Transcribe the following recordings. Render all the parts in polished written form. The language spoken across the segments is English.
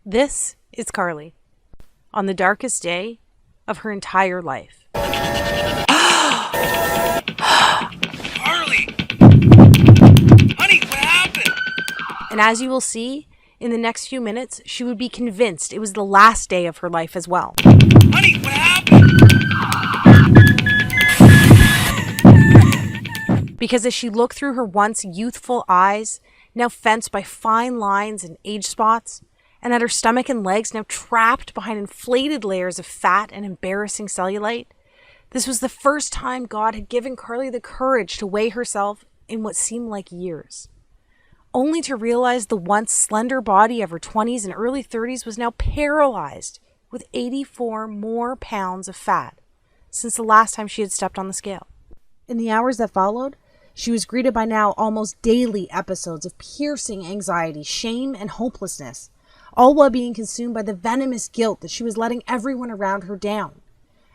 This is Carly on the darkest day of her entire life. Carly! Honey, what happened? And as you will see, in the next few minutes, she would be convinced it was the last day of her life as well. Honey, what happened? Because as she looked through her once youthful eyes, now fenced by fine lines and age spots, and at her stomach and legs now trapped behind inflated layers of fat and embarrassing cellulite, this was the first time God had given Carly the courage to weigh herself in what seemed like years, only to realize the once slender body of her 20s and early 30s was now paralyzed with 84 more pounds of fat since the last time she had stepped on the scale. In the hours that followed, she was greeted by now almost daily episodes of piercing anxiety, shame, and hopelessness, all while being consumed by the venomous guilt that she was letting everyone around her down.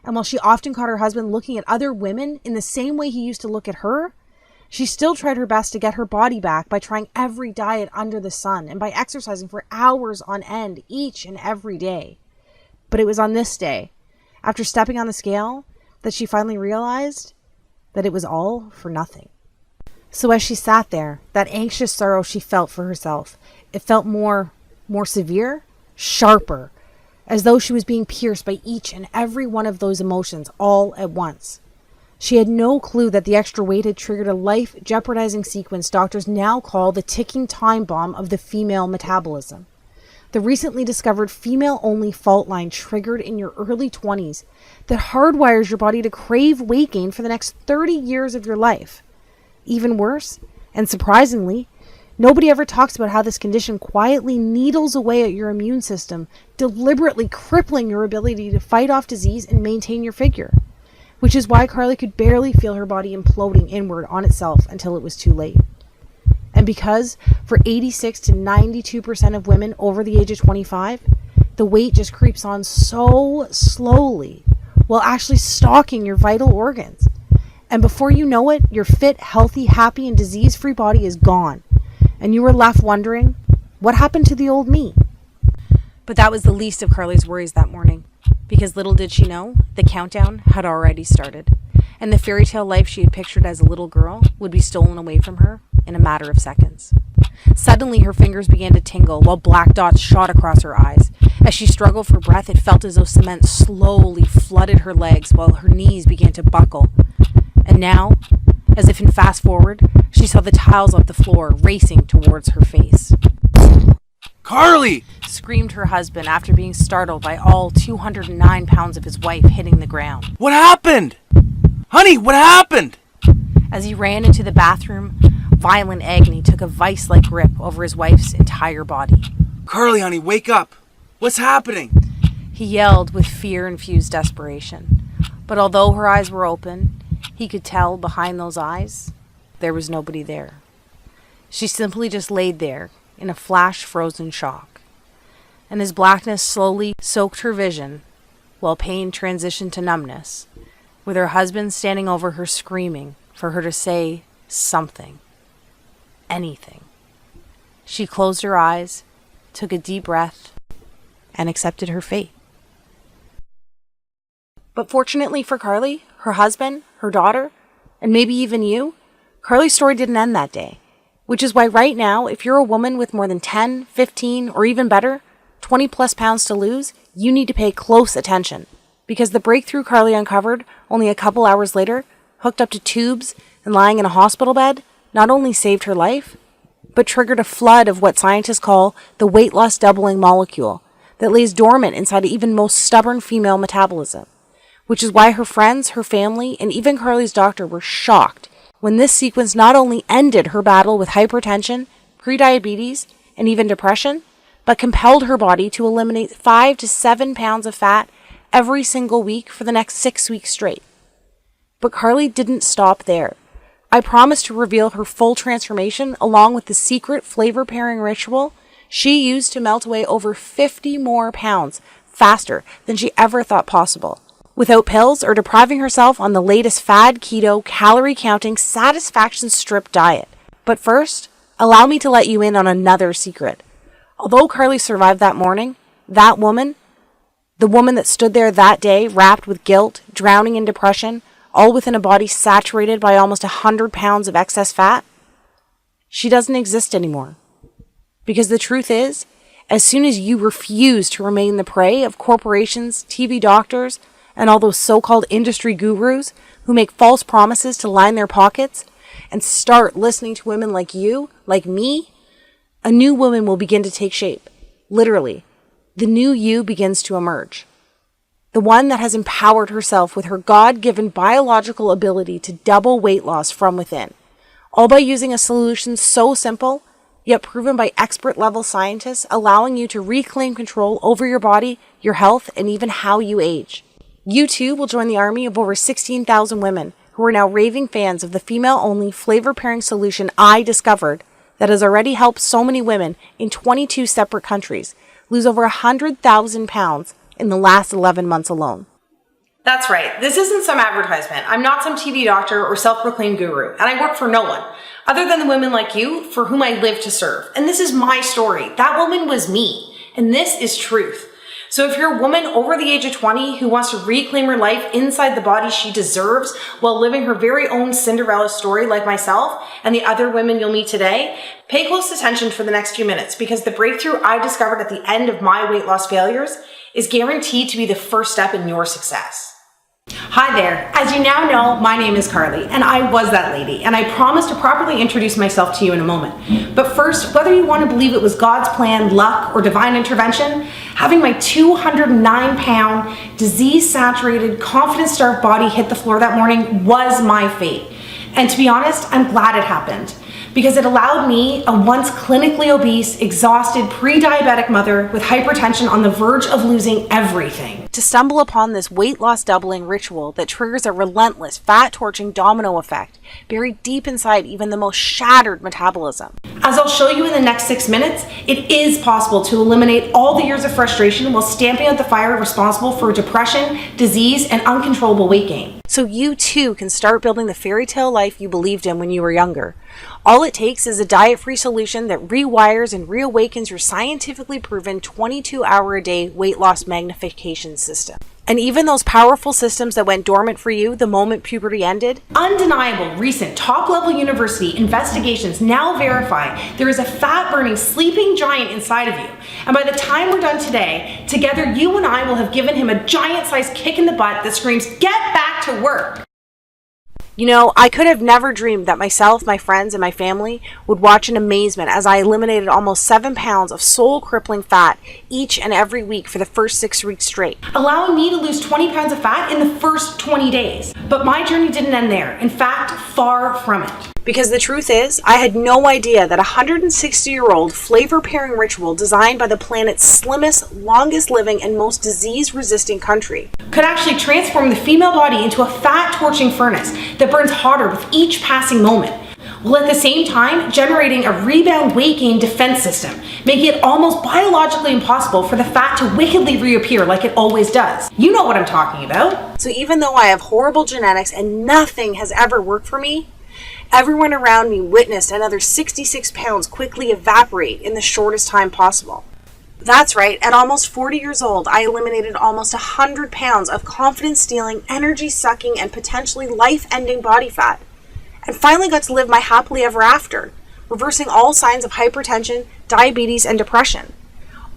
And while she often caught her husband looking at other women in the same way he used to look at her, she still tried her best to get her body back by trying every diet under the sun and by exercising for hours on end each and every day. But it was on this day, after stepping on the scale, that she finally realized that it was all for nothing. So as she sat there, that anxious sorrow she felt for herself, it felt more severe, sharper, as though she was being pierced by each and every one of those emotions all at once. She had no clue that the extra weight had triggered a life-jeopardizing sequence doctors now call the ticking time bomb of the female metabolism. The recently discovered female-only fault line triggered in your early 20s that hardwires your body to crave weight gain for the next 30 years of your life. Even worse, and surprisingly, nobody ever talks about how this condition quietly needles away at your immune system, deliberately crippling your ability to fight off disease and maintain your figure. Which is why Carly could barely feel her body imploding inward on itself until it was too late. And because for 86 to 92% of women over the age of 25, the weight just creeps on so slowly while actually stalking your vital organs. And before you know it, your fit, healthy, happy, and disease-free body is gone. And you were left wondering, what happened to the old me? But that was the least of Carly's worries that morning, because little did she know, the countdown had already started, and the fairy tale life she had pictured as a little girl would be stolen away from her in a matter of seconds. Suddenly, her fingers began to tingle while black dots shot across her eyes. As she struggled for breath, it felt as though cement slowly flooded her legs while her knees began to buckle. And now, as if in fast forward, she saw the tiles of the floor racing towards her face. Carly! Screamed her husband after being startled by all 209 pounds of his wife hitting the ground. What happened? Honey, what happened? As he ran into the bathroom, violent agony took a vice-like grip over his wife's entire body. Carly, honey, wake up. What's happening? He yelled with fear-infused desperation. But although her eyes were open, he could tell behind those eyes, there was nobody there. She simply just laid there in a flash-frozen shock. And as blackness slowly soaked her vision, while pain transitioned to numbness, with her husband standing over her screaming for her to say something, anything. She closed her eyes, took a deep breath, and accepted her fate. But fortunately for Carly, her husband, her daughter, and maybe even you, Carly's story didn't end that day. Which is why right now, if you're a woman with more than 10, 15, or even better, 20 plus pounds to lose, you need to pay close attention. Because the breakthrough Carly uncovered only a couple hours later, hooked up to tubes and lying in a hospital bed, not only saved her life, but triggered a flood of what scientists call the weight loss doubling molecule that lays dormant inside even most stubborn female metabolism. Which is why her friends, her family, and even Carly's doctor were shocked when this sequence not only ended her battle with hypertension, prediabetes, and even depression, but compelled her body to eliminate 5 to 7 pounds of fat every single week for the next 6 weeks straight. But Carly didn't stop there. I promised to reveal her full transformation along with the secret flavor pairing ritual she used to melt away over 50 more pounds faster than she ever thought possible, without pills or depriving herself on the latest fad keto, calorie-counting, satisfaction strip diet. But first, allow me to let you in on another secret. Although Carly survived that morning, that woman, the woman that stood there that day, wrapped with guilt, drowning in depression, all within a body saturated by almost 100 pounds of excess fat, she doesn't exist anymore. Because the truth is, as soon as you refuse to remain the prey of corporations, TV doctors, and all those so-called industry gurus who make false promises to line their pockets, and start listening to women like you, like me, a new woman will begin to take shape. Literally, the new you begins to emerge. The one that has empowered herself with her God-given biological ability to double weight loss from within, all by using a solution so simple, yet proven by expert-level scientists, allowing you to reclaim control over your body, your health, and even how you age. You too will join the army of over 16,000 women who are now raving fans of the female-only flavor-pairing solution I discovered that has already helped so many women in 22 separate countries lose over 100,000 pounds in the last 11 months alone. That's right. This isn't some advertisement. I'm not some TV doctor or self-proclaimed guru, and I work for no one other than the women like you for whom I live to serve. And this is my story. That woman was me, and this is truth. So if you're a woman over the age of 20 who wants to reclaim her life inside the body she deserves while living her very own Cinderella story like myself and the other women you'll meet today, pay close attention for the next few minutes, because the breakthrough I discovered at the end of my weight loss failures is guaranteed to be the first step in your success. Hi there. As you now know, my name is Carly, and I was that lady, and I promise to properly introduce myself to you in a moment. But first, whether you want to believe it was God's plan, luck, or divine intervention, having my 209-pound, disease-saturated, confidence-starved body hit the floor that morning was my fate. And to be honest, I'm glad it happened, because it allowed me, a once clinically obese, exhausted, pre-diabetic mother with hypertension on the verge of losing everything, to stumble upon this weight loss doubling ritual that triggers a relentless, fat-torching domino effect buried deep inside even the most shattered metabolism. As I'll show you in the next 6 minutes, it is possible to eliminate all the years of frustration while stamping out the fire responsible for depression, disease, and uncontrollable weight gain. So you too can start building the fairy tale life you believed in when you were younger. All it takes is a diet-free solution that rewires and reawakens your scientifically proven 22-hour-a-day weight loss magnification system. And even those powerful systems that went dormant for you the moment puberty ended? Undeniable recent top-level university investigations now verify there is a fat-burning sleeping giant inside of you. And by the time we're done today, together you and I will have given him a giant-sized kick in the butt that screams, "Get back to work!" You know, I could have never dreamed that myself, my friends, and my family would watch in amazement as I eliminated almost 7 pounds of soul-crippling fat each and every week for the first 6 weeks straight, allowing me to lose 20 pounds of fat in the first 20 days. But my journey didn't end there. In fact, far from it. Because the truth is, I had no idea that a 160-year-old flavor-pairing ritual designed by the planet's slimmest, longest-living, and most disease-resisting country could actually transform the female body into a fat-torching furnace that burns hotter with each passing moment, while at the same time generating a rebound weight gain defense system, making it almost biologically impossible for the fat to wickedly reappear like it always does. You know what I'm talking about. So even though I have horrible genetics and nothing has ever worked for me, everyone around me witnessed another 66 pounds quickly evaporate in the shortest time possible. That's right, at almost 40 years old, I eliminated almost 100 pounds of confidence-stealing, energy-sucking, and potentially life-ending body fat, and finally got to live my happily ever after, reversing all signs of hypertension, diabetes, and depression,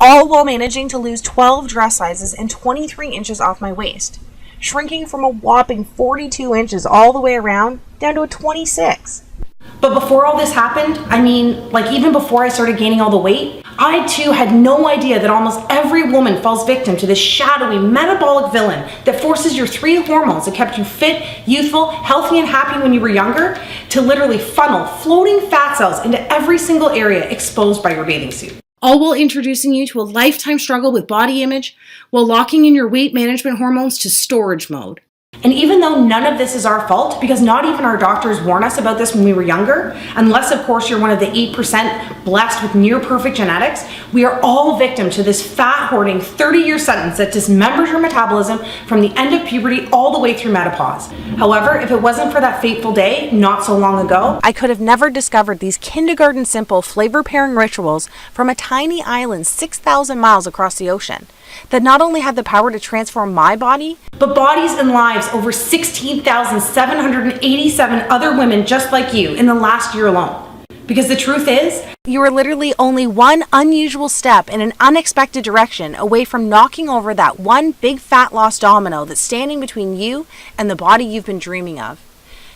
all while managing to lose 12 dress sizes and 23 inches off my waist, shrinking from a whopping 42 inches all the way around down to a 26. But before all this happened, even before I started gaining all the weight, I too had no idea that almost every woman falls victim to this shadowy metabolic villain that forces your 3 hormones that kept you fit, youthful, healthy, and happy when you were younger to literally funnel floating fat cells into every single area exposed by your bathing suit. All while introducing you to a lifetime struggle with body image while locking in your weight management hormones to storage mode. And even though none of this is our fault, because not even our doctors warn us about this when we were younger, unless of course you're one of the 8% blessed with near perfect genetics, we are all victim to this fat hoarding 30-year sentence that dismembers your metabolism from the end of puberty all the way through menopause. However, if it wasn't for that fateful day not so long ago, I could have never discovered these kindergarten simple flavor pairing rituals from a tiny island 6,000 miles across the ocean that not only had the power to transform my body, but bodies and lives over 16,787 other women just like you in the last year alone. Because the truth is, you are literally only one unusual step in an unexpected direction away from knocking over that one big fat loss domino that's standing between you and the body you've been dreaming of.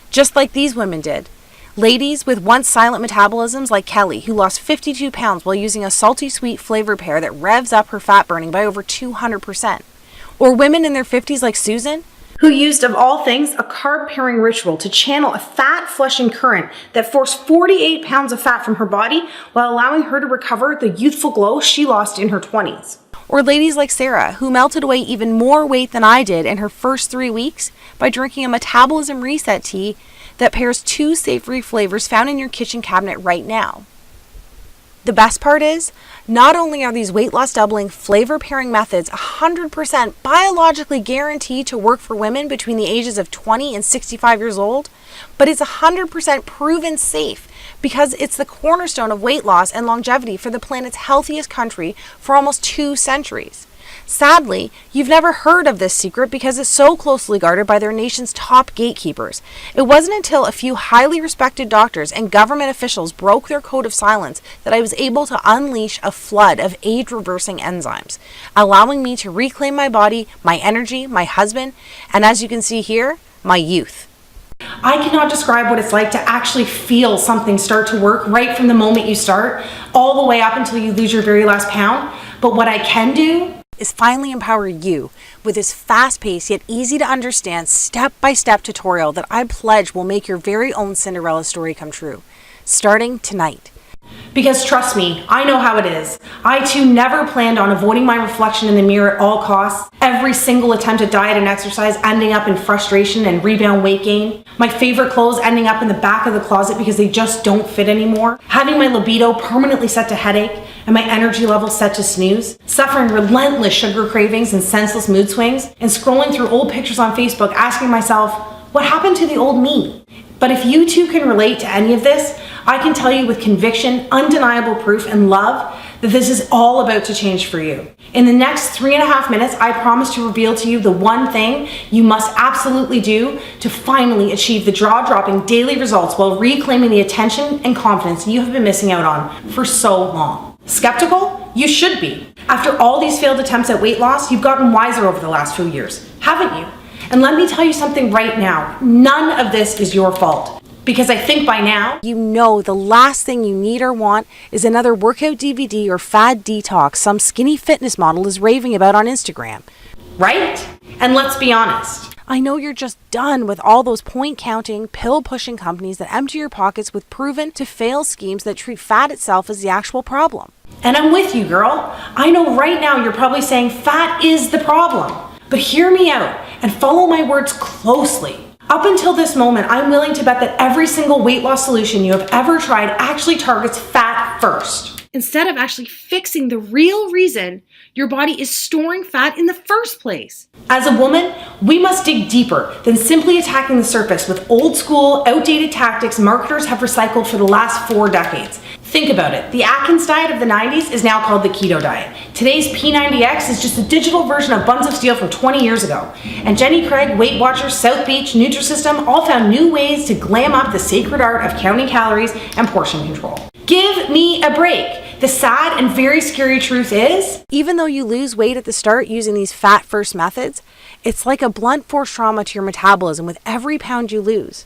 Just like these women did. Ladies with once silent metabolisms like Kelly, who lost 52 pounds while using a salty sweet flavor pair that revs up her fat burning by over 200%. Or women in their 50s like Susan, who used, of all things, a carb pairing ritual to channel a fat flushing current that forced 48 pounds of fat from her body while allowing her to recover the youthful glow she lost in her 20s. Or ladies like Sarah, who melted away even more weight than I did in her first 3 weeks by drinking a metabolism reset tea that pairs 2 savory flavors found in your kitchen cabinet right now. The best part is, not only are these weight loss doubling flavor pairing methods 100% biologically guaranteed to work for women between the ages of 20 and 65 years old, but it's 100% proven safe because it's the cornerstone of weight loss and longevity for the planet's healthiest country for almost 2 centuries. Sadly, you've never heard of this secret because it's so closely guarded by their nation's top gatekeepers. It wasn't until a few highly respected doctors and government officials broke their code of silence that I was able to unleash a flood of age-reversing enzymes, allowing me to reclaim my body, my energy, my husband, and as you can see here, my youth. I cannot describe what it's like to actually feel something start to work right from the moment you start, all the way up until you lose your very last pound. But what I can do is finally empower you with this fast-paced yet easy to understand step-by-step tutorial that I pledge will make your very own Cinderella story come true, starting tonight. Because trust me, I know how it is. I too never planned on avoiding my reflection in the mirror at all costs. Every single attempt at diet and exercise ending up in frustration and rebound weight gain. My favorite clothes ending up in the back of the closet because they just don't fit anymore. Having my libido permanently set to headache and my energy level set to snooze. Suffering relentless sugar cravings and senseless mood swings. And scrolling through old pictures on Facebook asking myself, what happened to the old me? But if you too can relate to any of this, I can tell you with conviction, undeniable proof, and love that this is all about to change for you. In the next 3.5 minutes, I promise to reveal to you the one thing you must absolutely do to finally achieve the jaw-dropping daily results while reclaiming the attention and confidence you have been missing out on for so long. Skeptical? You should be. After all these failed attempts at weight loss, you've gotten wiser over the last few years, haven't you? And let me tell you something right now, none of this is your fault. Because I think by now, you know the last thing you need or want is another workout DVD or fad detox some skinny fitness model is raving about on Instagram. Right? And let's be honest. I know you're just done with all those point-counting, pill-pushing companies that empty your pockets with proven to fail schemes that treat fat itself as the actual problem. And I'm with you, girl. I know right now you're probably saying fat is the problem. But hear me out and follow my words closely. Up until this moment, I'm willing to bet that every single weight loss solution you have ever tried actually targets fat first, instead of actually fixing the real reason your body is storing fat in the first place. As a woman, we must dig deeper than simply attacking the surface with old school, outdated tactics marketers have recycled for the last 4 decades. Think about it. The Atkins diet of the 90s is now called the keto diet. Today's P90X is just a digital version of Buns of Steel from 20 years ago. And Jenny Craig, Weight Watchers, South Beach, Nutrisystem all found new ways to glam up the sacred art of counting calories and portion control. Give me a break. The sad and very scary truth is, even though you lose weight at the start using these fat-first methods, it's like a blunt force trauma to your metabolism with every pound you lose.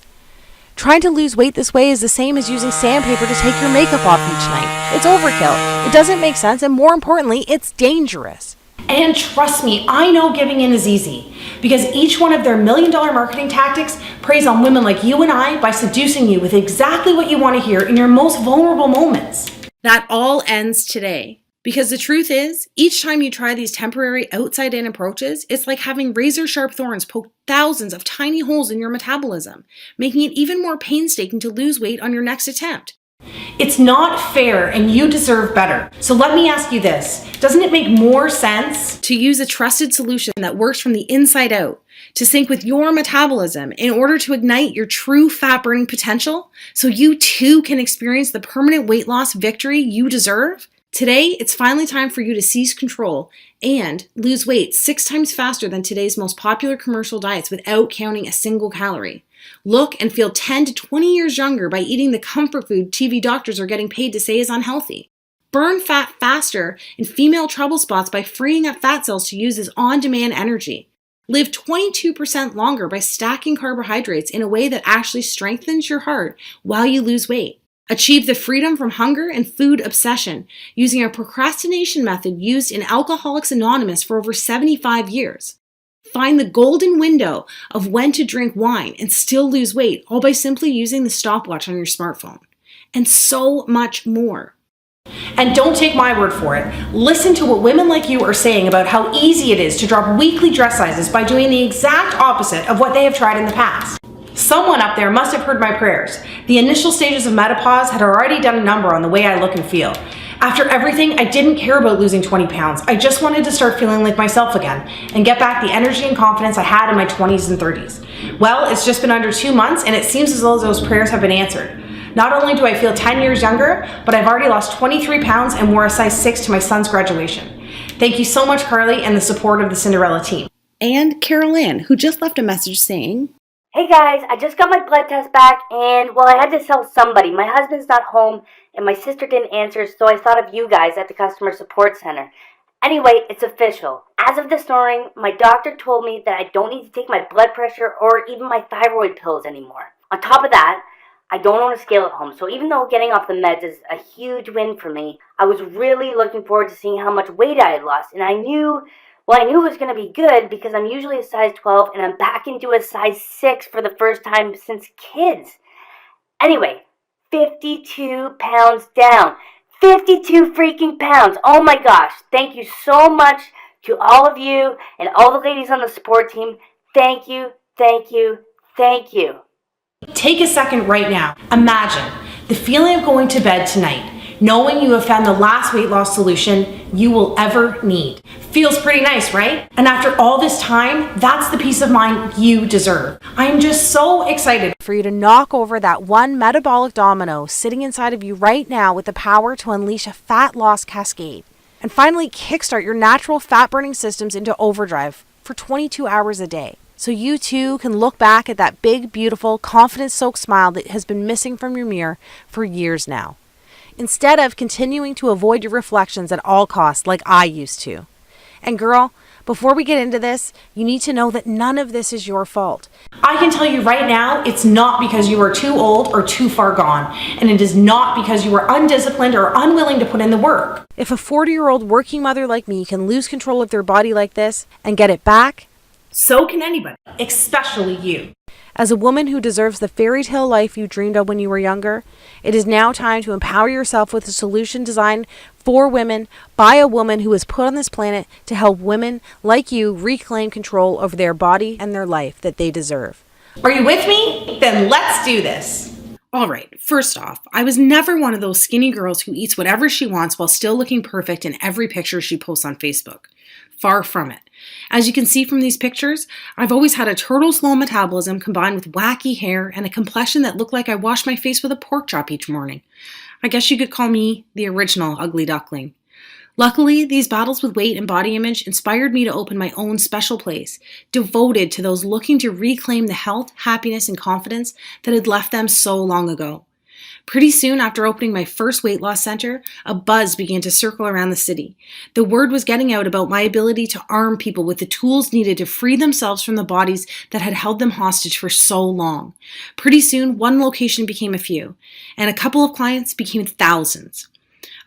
Trying to lose weight this way is the same as using sandpaper to take your makeup off each night. It's overkill. It doesn't make sense, and more importantly, it's dangerous. And trust me, I know giving in is easy, because each one of their $1 million marketing tactics preys on women like you and I by seducing you with exactly what you want to hear in your most vulnerable moments. That all ends today. Because the truth is, each time you try these temporary outside-in approaches, it's like having razor-sharp thorns poke thousands of tiny holes in your metabolism, making it even more painstaking to lose weight on your next attempt. It's not fair and you deserve better. So let me ask you this. Doesn't it make more sense to use a trusted solution that works from the inside out, to sync with your metabolism in order to ignite your true fat burning potential so you too can experience the permanent weight loss victory you deserve? Today, it's finally time for you to seize control and lose weight 6 times faster than today's most popular commercial diets without counting a single calorie. Look and feel 10 to 20 years younger by eating the comfort food TV doctors are getting paid to say is unhealthy. Burn fat faster in female trouble spots by freeing up fat cells to use as on-demand energy. Live 22% longer by stacking carbohydrates in a way that actually strengthens your heart while you lose weight. Achieve the freedom from hunger and food obsession using a procrastination method used in Alcoholics Anonymous for over 75 years. Find the golden window of when to drink wine and still lose weight, all by simply using the stopwatch on your smartphone. And so much more. And don't take my word for it. Listen to what women like you are saying about how easy it is to drop weekly dress sizes by doing the exact opposite of what they have tried in the past. Someone up there must have heard my prayers. The initial stages of menopause had already done a number on the way I look and feel. After everything, I didn't care about losing 20 pounds. I just wanted to start feeling like myself again and get back the energy and confidence I had in my 20s and 30s. Well, it's just been under 2 months and it seems as though those prayers have been answered. Not only do I feel 10 years younger, but I've already lost 23 pounds and wore a size 6 to my son's graduation. Thank you so much, Carly, and the support of the Cinderella team. And Carol Ann, who just left a message saying, "Hey guys, I just got my blood test back and, well, I had to tell somebody. My husband's not home and my sister didn't answer, so I thought of you guys at the customer support center. Anyway, it's official. As of this morning, my doctor told me that I don't need to take my blood pressure or even my thyroid pills anymore. On top of that, I don't own a scale at home, so even though getting off the meds is a huge win for me, I was really looking forward to seeing how much weight I had lost, and I knew it was going to be good because I'm usually a size 12 and I'm back into a size 6 for the first time since kids. Anyway, 52 pounds down. 52 freaking pounds. Oh my gosh. Thank you so much to all of you and all the ladies on the support team. Thank you, thank you, thank you. Take a second right now. Imagine the feeling of going to bed tonight, knowing you have found the last weight loss solution you will ever need. Feels pretty nice, right? And after all this time, that's the peace of mind you deserve. I'm just so excited for you to knock over that one metabolic domino sitting inside of you right now with the power to unleash a fat loss cascade. And finally kickstart your natural fat burning systems into overdrive for 22 hours a day. So you too can look back at that big, beautiful, confidence-soaked smile that has been missing from your mirror for years now, instead of continuing to avoid your reflections at all costs like I used to. And girl, before we get into this, you need to know that none of this is your fault. I can tell you right now, it's not because you are too old or too far gone, and it is not because you are undisciplined or unwilling to put in the work. If a 40-year-old working mother like me can lose control of their body like this and get it back, so can anybody, especially you. As a woman who deserves the fairy tale life you dreamed of when you were younger, it is now time to empower yourself with a solution designed for women by a woman who was put on this planet to help women like you reclaim control over their body and their life that they deserve. Are you with me? Then let's do this. All right, first off, I was never one of those skinny girls who eats whatever she wants while still looking perfect in every picture she posts on Facebook. Far from it. As you can see from these pictures, I've always had a turtle-slow metabolism combined with wacky hair and a complexion that looked like I washed my face with a pork chop each morning. I guess you could call me the original ugly duckling. Luckily, these battles with weight and body image inspired me to open my own special place, devoted to those looking to reclaim the health, happiness, and confidence that had left them so long ago. Pretty soon after opening my first weight loss center, a buzz began to circle around the city. The word was getting out about my ability to arm people with the tools needed to free themselves from the bodies that had held them hostage for so long. Pretty soon, one location became a few, and a couple of clients became thousands.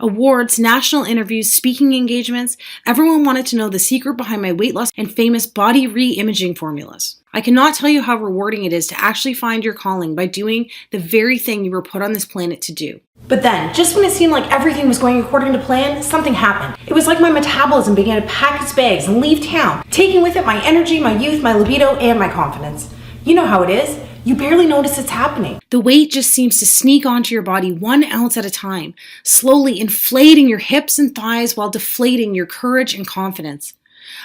Awards, national interviews, speaking engagements, everyone wanted to know the secret behind my weight loss and famous body re-imaging formulas. I cannot tell you how rewarding it is to actually find your calling by doing the very thing you were put on this planet to do. But then, just when it seemed like everything was going according to plan, something happened. It was like my metabolism began to pack its bags and leave town, taking with it my energy, my youth, my libido, and my confidence. You know how it is. You barely notice it's happening. The weight just seems to sneak onto your body 1 ounce at a time, slowly inflating your hips and thighs while deflating your courage and confidence.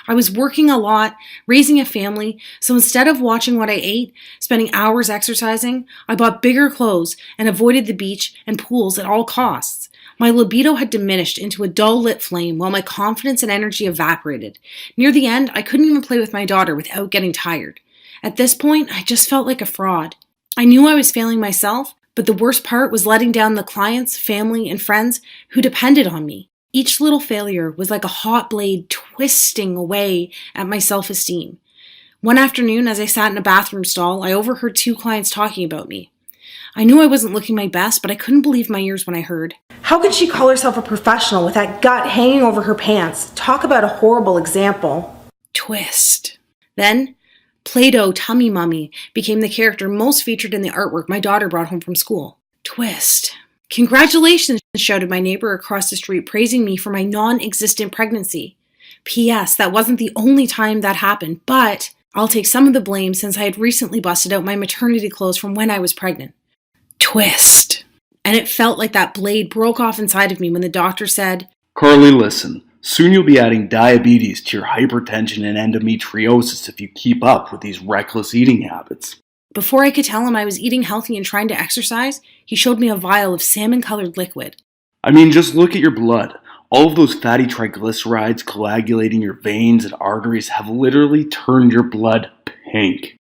I was working a lot, raising a family, so instead of watching what I ate, spending hours exercising, I bought bigger clothes and avoided the beach and pools at all costs. My libido had diminished into a dull lit flame while my confidence and energy evaporated. Near the end, I couldn't even play with my daughter without getting tired. At this point, I just felt like a fraud. I knew I was failing myself, but the worst part was letting down the clients, family, and friends who depended on me. Each little failure was like a hot blade twisting away at my self-esteem. One afternoon, as I sat in a bathroom stall, I overheard 2 clients talking about me. I knew I wasn't looking my best, but I couldn't believe my ears when I heard. How could she call herself a professional with that gut hanging over her pants? Talk about a horrible example. Twist. Then, Play-Doh Tummy Mummy became the character most featured in the artwork my daughter brought home from school. Twist. Congratulations, shouted my neighbor across the street, praising me for my non-existent pregnancy. P.S. That wasn't the only time that happened, but I'll take some of the blame since I had recently busted out my maternity clothes from when I was pregnant. Twist. And it felt like that blade broke off inside of me when the doctor said, Carly, listen. Soon you'll be adding diabetes to your hypertension and endometriosis if you keep up with these reckless eating habits. Before I could tell him I was eating healthy and trying to exercise, he showed me a vial of salmon-colored liquid. I mean, just look at your blood. All of those fatty triglycerides coagulating your veins and arteries have literally turned your blood pink.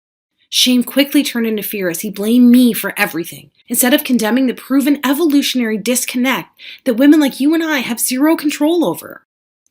Shame quickly turned into fear as he blamed me for everything, instead of condemning the proven evolutionary disconnect that women like you and I have zero control over.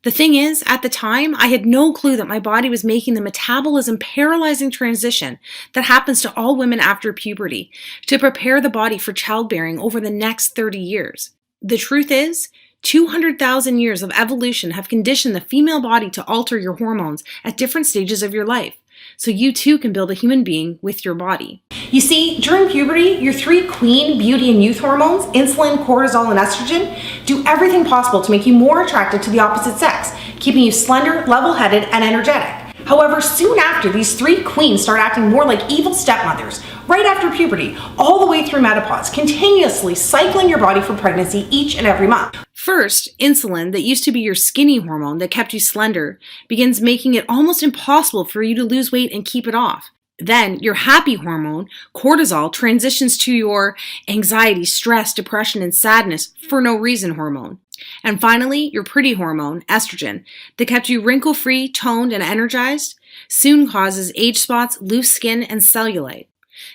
The thing is, at the time, I had no clue that my body was making the metabolism paralyzing transition that happens to all women after puberty to prepare the body for childbearing over the next 30 years. The truth is, 200,000 years of evolution have conditioned the female body to alter your hormones at different stages of your life, so you too can build a human being with your body. You see, during puberty, your 3 queen beauty and youth hormones, insulin, cortisol, and estrogen, do everything possible to make you more attracted to the opposite sex, keeping you slender, level-headed, and energetic. However, soon after, these 3 queens start acting more like evil stepmothers, right after puberty, all the way through menopause, continuously cycling your body for pregnancy each and every month. First, insulin, that used to be your skinny hormone that kept you slender, begins making it almost impossible for you to lose weight and keep it off. Then, your happy hormone, cortisol, transitions to your anxiety, stress, depression, and sadness for no reason hormone. And finally, your pretty hormone, estrogen, that kept you wrinkle-free, toned, and energized, soon causes age spots, loose skin, and cellulite.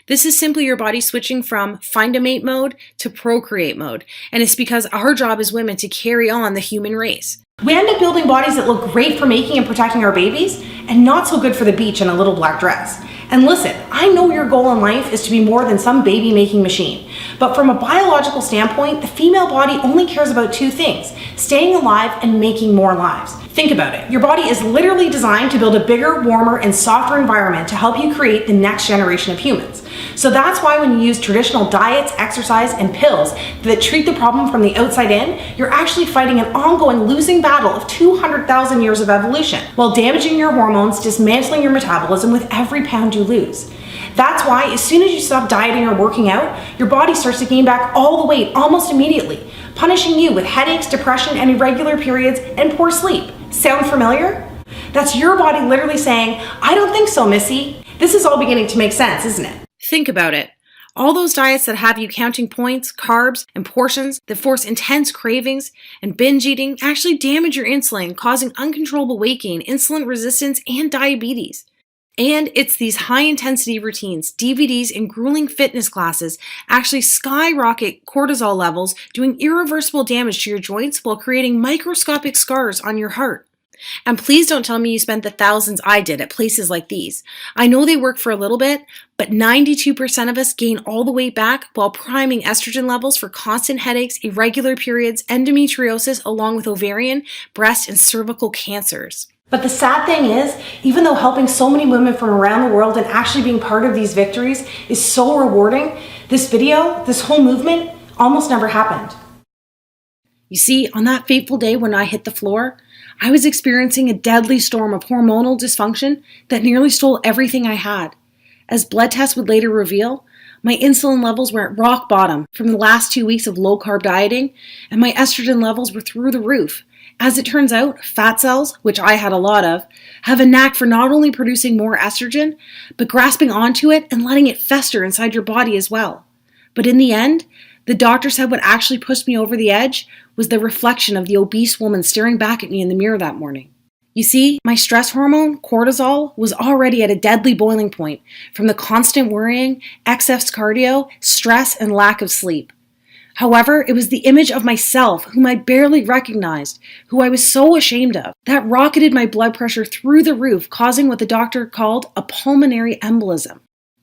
This is simply your body switching from find a mate mode to procreate mode, and it's because our job as women to carry on the human race. We end up building bodies that look great for making and protecting our babies, and not so good for the beach in a little black dress. And listen, I know your goal in life is to be more than some baby-making machine, but from a biological standpoint, the female body only cares about 2 things: staying alive and making more lives. Think about it. Your body is literally designed to build a bigger, warmer, and softer environment to help you create the next generation of humans. So that's why when you use traditional diets, exercise, and pills that treat the problem from the outside in, you're actually fighting an ongoing losing battle of 200,000 years of evolution, while damaging your hormones, dismantling your metabolism with every pound you lose. That's why as soon as you stop dieting or working out, your body starts to gain back all the weight almost immediately, punishing you with headaches, depression, and irregular periods, and poor sleep. Sound familiar? That's your body literally saying, I don't think so, Missy. This is all beginning to make sense, isn't it? Think about it. All those diets that have you counting points, carbs, and portions that force intense cravings and binge eating actually damage your insulin, causing uncontrollable weight gain, insulin resistance, and diabetes. And it's these high-intensity routines, DVDs, and grueling fitness classes actually skyrocket cortisol levels, doing irreversible damage to your joints while creating microscopic scars on your heart. And please don't tell me you spent the thousands I did at places like these. I know they work for a little bit, but 92% of us gain all the weight back while priming estrogen levels for constant headaches, irregular periods, endometriosis, along with ovarian, breast, and cervical cancers. But the sad thing is, even though helping so many women from around the world and actually being part of these victories is so rewarding, this video, this whole movement, almost never happened. You see, on that fateful day when I hit the floor, I was experiencing a deadly storm of hormonal dysfunction that nearly stole everything I had. As blood tests would later reveal, my insulin levels were at rock bottom from the last 2 weeks of low-carb dieting, and my estrogen levels were through the roof. As it turns out, fat cells, which I had a lot of, have a knack for not only producing more estrogen, but grasping onto it and letting it fester inside your body as well. But in the end, the doctor said what actually pushed me over the edge was the reflection of the obese woman staring back at me in the mirror that morning. You see, my stress hormone, cortisol, was already at a deadly boiling point from the constant worrying, excess cardio, stress, and lack of sleep. However, it was the image of myself, whom I barely recognized, who I was so ashamed of, that rocketed my blood pressure through the roof, causing what the doctor called a pulmonary embolism.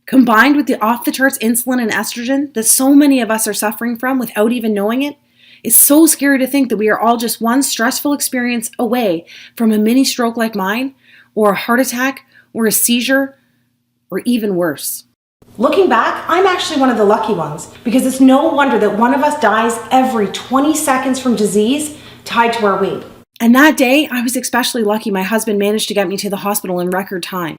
Combined with the off-the-charts insulin and estrogen that so many of us are suffering from without even knowing it, it's so scary to think that we are all just one stressful experience away from a mini stroke like mine, or a heart attack, or a seizure, or even worse. Looking back, I'm actually one of the lucky ones, because it's no wonder that one of us dies every 20 seconds from disease tied to our weight. And that day, I was especially lucky my husband managed to get me to the hospital in record time.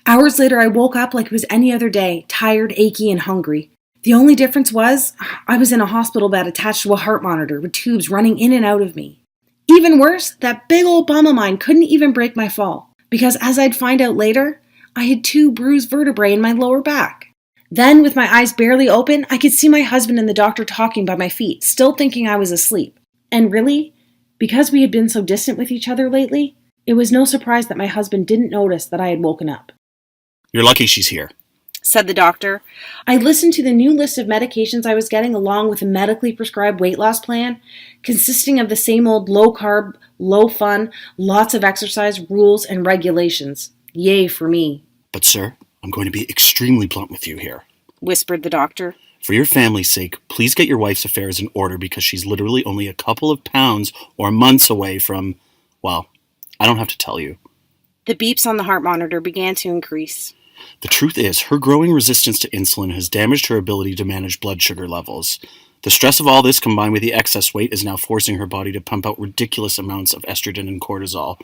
Hours later, I woke up like it was any other day, tired, achy, and hungry. The only difference was, I was in a hospital bed attached to a heart monitor with tubes running in and out of me. Even worse, that big old bum of mine couldn't even break my fall, because as I'd find out later, I had 2 bruised vertebrae in my lower back. Then, with my eyes barely open, I could see my husband and the doctor talking by my feet, still thinking I was asleep. And really, because we had been so distant with each other lately, it was no surprise that my husband didn't notice that I had woken up. You're lucky she's here, said the doctor. I listened to the new list of medications I was getting along with a medically prescribed weight loss plan, consisting of the same old low-carb, low-fun, lots of exercise rules and regulations. Yay for me. But sir, I'm going to be extremely blunt with you here, whispered the doctor. For your family's sake, please get your wife's affairs in order because she's literally only a couple of pounds or months away from, well, I don't have to tell you. The beeps on the heart monitor began to increase. The truth is, her growing resistance to insulin has damaged her ability to manage blood sugar levels. The stress of all this combined with the excess weight is now forcing her body to pump out ridiculous amounts of estrogen and cortisol.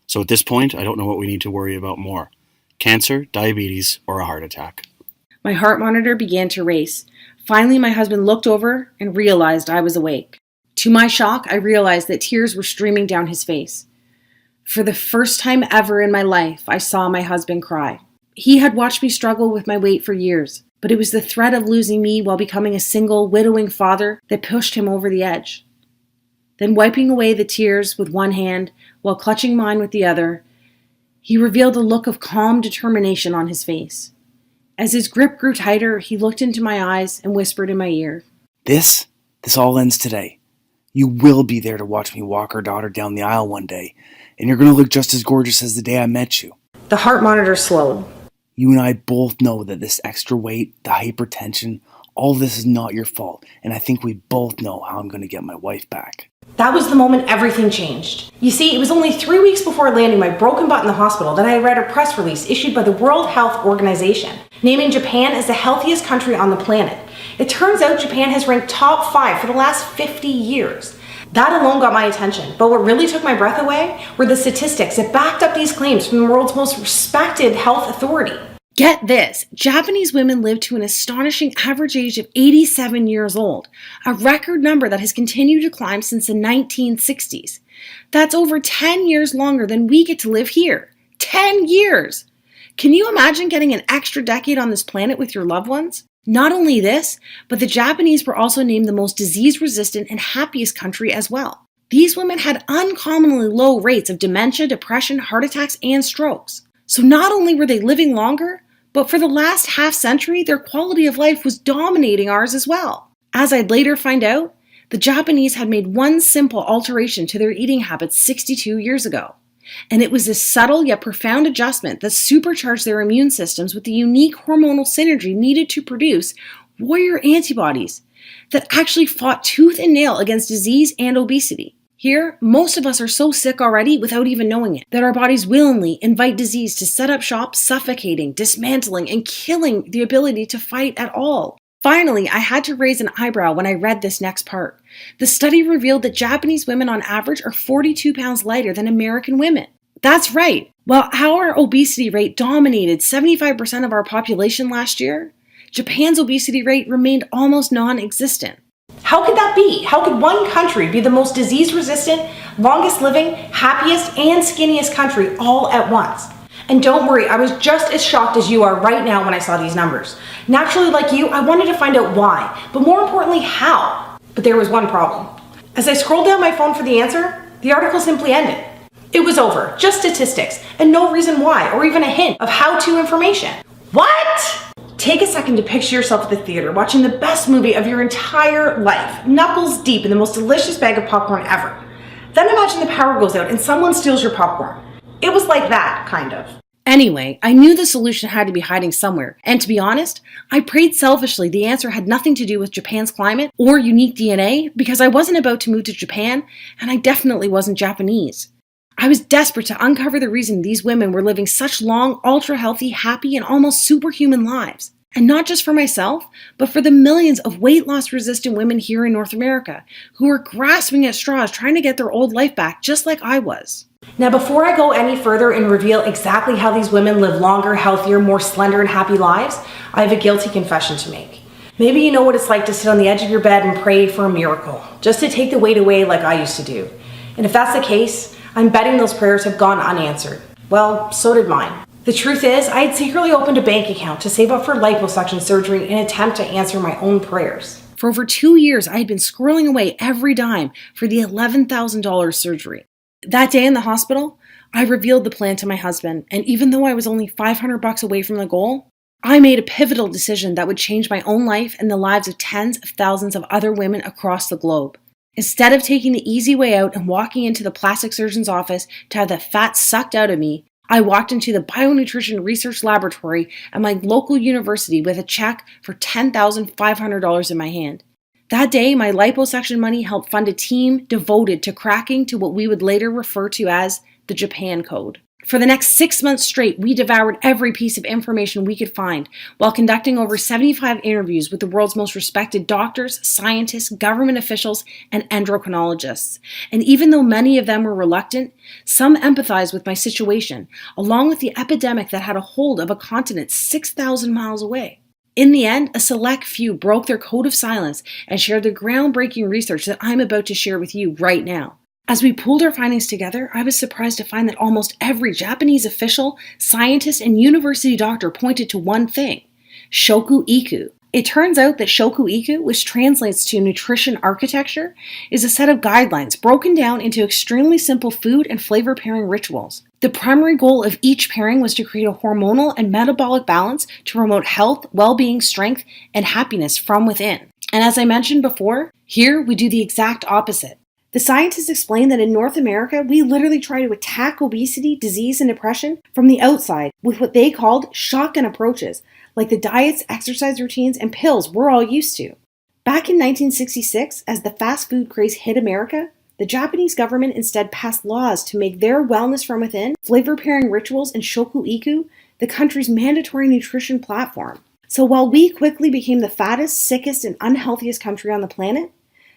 So at this point, I don't know what we need to worry about more. Cancer, diabetes, or a heart attack. My heart monitor began to race. Finally, my husband looked over and realized I was awake. To my shock, I realized that tears were streaming down his face. For the first time ever in my life, I saw my husband cry. He had watched me struggle with my weight for years, but it was the threat of losing me while becoming a single, widowing father that pushed him over the edge. Then, wiping away the tears with one hand while clutching mine with the other, he revealed a look of calm determination on his face. As his grip grew tighter, he looked into my eyes and whispered in my ear, This all ends today. You will be there to watch me walk our daughter down the aisle one day, and you're going to look just as gorgeous as the day I met you. The heart monitor slowed. You and I both know that this extra weight, the hypertension, all of this is not your fault, and I think we both know how I'm going to get my wife back. That was the moment everything changed. You see, it was only 3 weeks before landing my broken butt in the hospital that I read a press release issued by the World Health Organization, naming Japan as the healthiest country on the planet. It turns out Japan has ranked top 5 for the last 50 years. That alone got my attention, but what really took my breath away were the statistics that backed up these claims from the world's most respected health authority. Get this, Japanese women live to an astonishing average age of 87 years old, a record number that has continued to climb since the 1960s. That's over 10 years longer than we get to live here. 10 years! Can you imagine getting an extra decade on this planet with your loved ones? Not only this, but the Japanese were also named the most disease-resistant and happiest country as well. These women had uncommonly low rates of dementia, depression, heart attacks, and strokes. So not only were they living longer, but for the last half century, their quality of life was dominating ours as well. As I'd later find out, the Japanese had made one simple alteration to their eating habits 62 years ago. And it was this subtle yet profound adjustment that supercharged their immune systems with the unique hormonal synergy needed to produce warrior antibodies that actually fought tooth and nail against disease and obesity. Here, most of us are so sick already without even knowing it, that our bodies willingly invite disease to set up shop, suffocating, dismantling, and killing the ability to fight at all. Finally, I had to raise an eyebrow when I read this next part. The study revealed that Japanese women on average are 42 pounds lighter than American women. That's right. While our obesity rate dominated 75% of our population last year, Japan's obesity rate remained almost non-existent. How could that be? How could one country be the most disease-resistant, longest living, happiest, and skinniest country all at once? And don't worry, I was just as shocked as you are right now when I saw these numbers. Naturally, like you, I wanted to find out why, but more importantly, how. But there was one problem. As I scrolled down my phone for the answer, the article simply ended. It was over, just statistics, and no reason why, or even a hint of how-to information. What? Take a second to picture yourself at the theater watching the best movie of your entire life, knuckles deep in the most delicious bag of popcorn ever. Then imagine the power goes out and someone steals your popcorn. It was like that, kind of. Anyway, I knew the solution had to be hiding somewhere, and to be honest, I prayed selfishly the answer had nothing to do with Japan's climate or unique DNA because I wasn't about to move to Japan, and I definitely wasn't Japanese. I was desperate to uncover the reason these women were living such long, ultra-healthy, happy, and almost superhuman lives. And not just for myself, but for the millions of weight loss resistant women here in North America who are grasping at straws trying to get their old life back just like I was. Now, before I go any further and reveal exactly how these women live longer, healthier, more slender, and happy lives, I have a guilty confession to make. Maybe you know what it's like to sit on the edge of your bed and pray for a miracle, just to take the weight away like I used to do. And if that's the case, I'm betting those prayers have gone unanswered. Well, so did mine. The truth is, I had secretly opened a bank account to save up for liposuction surgery in an attempt to answer my own prayers. For over 2 years, I had been squirreling away every dime for the $11,000 surgery. That day in the hospital, I revealed the plan to my husband, and even though I was only $500 away from the goal, I made a pivotal decision that would change my own life and the lives of tens of thousands of other women across the globe. Instead of taking the easy way out and walking into the plastic surgeon's office to have the fat sucked out of me, I walked into the bionutrition research laboratory at my local university with a check for $10,500 in my hand. That day, my liposuction money helped fund a team devoted to cracking to what we would later refer to as the Japan Code. For the next 6 months straight, we devoured every piece of information we could find while conducting over 75 interviews with the world's most respected doctors, scientists, government officials, and endocrinologists. And even though many of them were reluctant, some empathized with my situation, along with the epidemic that had a hold of a continent 6,000 miles away. In the end, a select few broke their code of silence and shared the groundbreaking research that I'm about to share with you right now. As we pooled our findings together, I was surprised to find that almost every Japanese official, scientist, and university doctor pointed to one thing: Shoku Iku. It turns out that Shoku Iku, which translates to nutrition architecture, is a set of guidelines broken down into extremely simple food and flavor pairing rituals. The primary goal of each pairing was to create a hormonal and metabolic balance to promote health, well-being, strength, and happiness from within. And as I mentioned before, here we do the exact opposite. The scientists explain that in North America, we literally try to attack obesity, disease, and depression from the outside with what they called shotgun approaches, like the diets, exercise routines, and pills we're all used to. Back in 1966, as the fast food craze hit America, the Japanese government instead passed laws to make their wellness from within, flavor pairing rituals, and Shoku Iku the country's mandatory nutrition platform. So while we quickly became the fattest, sickest, and unhealthiest country on the planet,